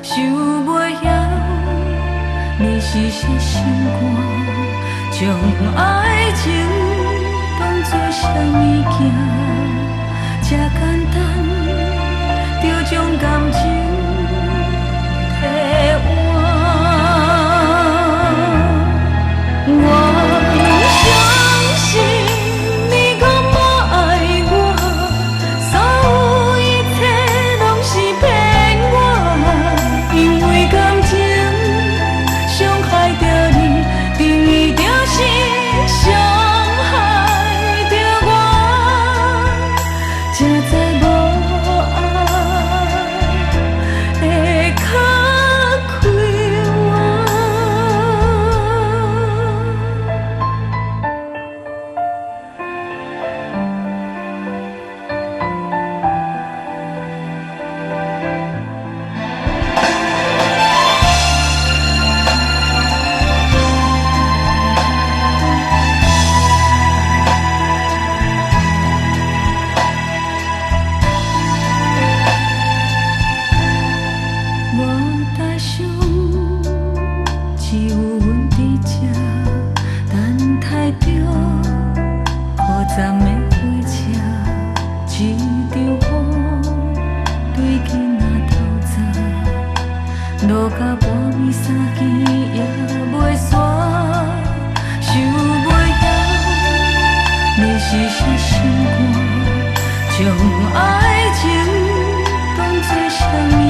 想袂晓，你是些心肝，将爱情当作啥物件？这简单，就将感情替换。我相信你讲无爱我，所有一切拢是骗我，因为感情伤害着你，等于就是伤害着我，才知无爱会较快活。无大想，只有阮伫这等待着雨站的火车，一场雨对囡仔透早，落到半暝三更也袂煞，想袂晓你是些心肝，将爱情当作啥物？